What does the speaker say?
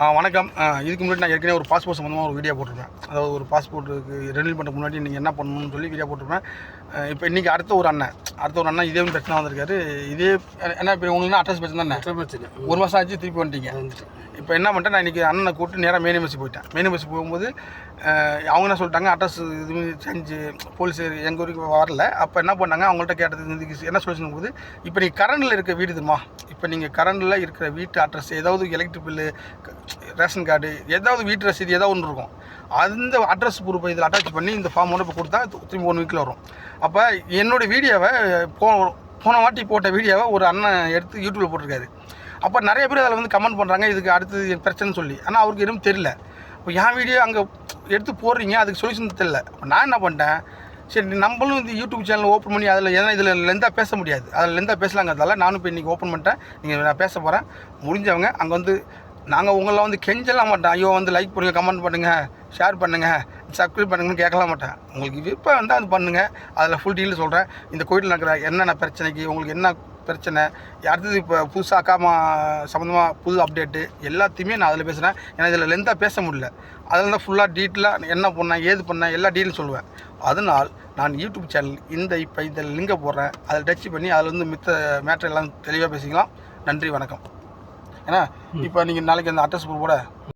வணக்கம். இதுக்கு முன்னாடி நான் ஏற்கனவே ஒரு பாஸ்போர்ட் சம்மந்தமாக ஒரு வீடியோ போட்டிருப்பேன். அதாவது ஒரு பாஸ்போர்ட்டுக்கு ரெனியூல் பண்ணுறதுக்கு முன்னாடி நீங்கள் என்ன பண்ணணும்னு சொல்லி வீடியோ போட்டிருப்பேன். இப்போ இன்றைக்கி அடுத்த ஒரு அண்ணன் இதே பிரச்சனை வந்திருக்காரு. இதே ஏன்னா இப்போ உங்களுக்கு அட்ரஸ் பிரச்சனை தானே, ஒரு மாதம் ஆச்சு திருப்பி வந்துட்டீங்க. இப்போ என்ன பண்ணிட்டேன், நான் இன்றைக்கி அண்ணனை கூப்பிட்டு நேராக மெயின் பஸ் போயிட்டேன். மெயின் பஸ் போகும்போது அவங்க என்ன சொல்லிட்டாங்க, அட்ரஸ் இதுமாரி சேஞ்சு போலீஸ் எங்கள் ஊருக்கு வரல. அப்போ என்ன பண்ணாங்க, அவங்கள்ட்ட கேட்டது இதுக்கு என்ன சொல்யூஷன் போது, இப்போ நீங்கள் கரண்டில் இருக்க வீடு இதுமா, இப்போ நீங்கள் கரண்டில் இருக்கிற வீட்டு அட்ரஸ் ஏதாவது எலக்ட்ரிக் பில்லு, ரேஷன் கார்டு, ஏதாவது வீட்டு ரசீது ஏதாவது ஒன்று இருக்கும், அந்த அட்ரஸ் ப்ரூஃபை இதில் அட்டாச் பண்ணி இந்த ஃபார்ம் ஒன்று இப்போ கொடுத்தா திரும்பி 1 வீக்கில் வரும். அப்போ என்னோடய வீடியோவை போன வாட்டி போட்ட வீடியோவை ஒரு அண்ணன் எடுத்து யூடியூப்பில் போட்டிருக்காரு. அப்போ நிறைய பேர் அதில் வந்து கமெண்ட் பண்ணுறாங்க, இதுக்கு அடுத்தது பிரச்சனைன்னு சொல்லி. ஆனால் அவருக்கு எதுவும் தெரியல. இப்போ என் வீடியோ அங்கே எடுத்து போடுறீங்க, அதுக்கு சொல்யூஷன் தெரியல. அப்போ நான் என்ன பண்ணிட்டேன், சரி நம்மளும் இந்த யூடியூப் சேனல் ஓப்பன் பண்ணி அதில் ஏன்னா இதில் லெந்தாக பேச முடியாது, அதில் லெந்தாக பேசலாங்கிறதால நானும் இப்போ இன்றைக்கி ஓப்பன் பண்ணிட்டேன். நீங்கள் நான் பேச போகிறேன். முடிஞ்சவங்க அங்கே வந்து நாங்கள் உங்களை வந்து கெஞ்சலாம் மாட்டேன், ஐயோ வந்து லைக் பண்ணுங்கள், கமெண்ட் பண்ணுங்கள், ஷேர் பண்ணுங்கள், சப்ஸ்கிரைப் பண்ணுங்கன்னு கேட்கலாம் மாட்டேன். உங்களுக்கு விருப்பம் வந்தால் அது பண்ணுங்கள். அதில் ஃபுல் டீட்டெயில் சொல்கிறேன். இந்த கோயிலில் நடக்கிற என்னென்ன பிரச்சனைக்கு, உங்களுக்கு என்ன பிரச்சனை, அடுத்தது இப்போ புதுசாக அக்காமா சம்மந்தமாக புது அப்டேட்டு எல்லாத்தையுமே நான் அதில் பேசுகிறேன். ஏன்னா இதில் லெந்தாக பேச முடியல. அதில் தான் ஃபுல்லாக டீட்டெயிலாக என்ன பண்ணேன், ஏது பண்ணேன், எல்லா டீட்டெயிலும் சொல்லுவேன். அதனால் நான் யூடியூப் சேனல் இப்போ இந்த லிங்கை போடுறேன், அதில் டச் பண்ணி அதில் வந்து மித்த மேட்டர் எல்லாம் தெளிவாக பேசிக்கலாம். நன்றி, வணக்கம். ஏன்னா இப்போ நீங்கள் நாளைக்கு அந்த அட்ரஸ் போட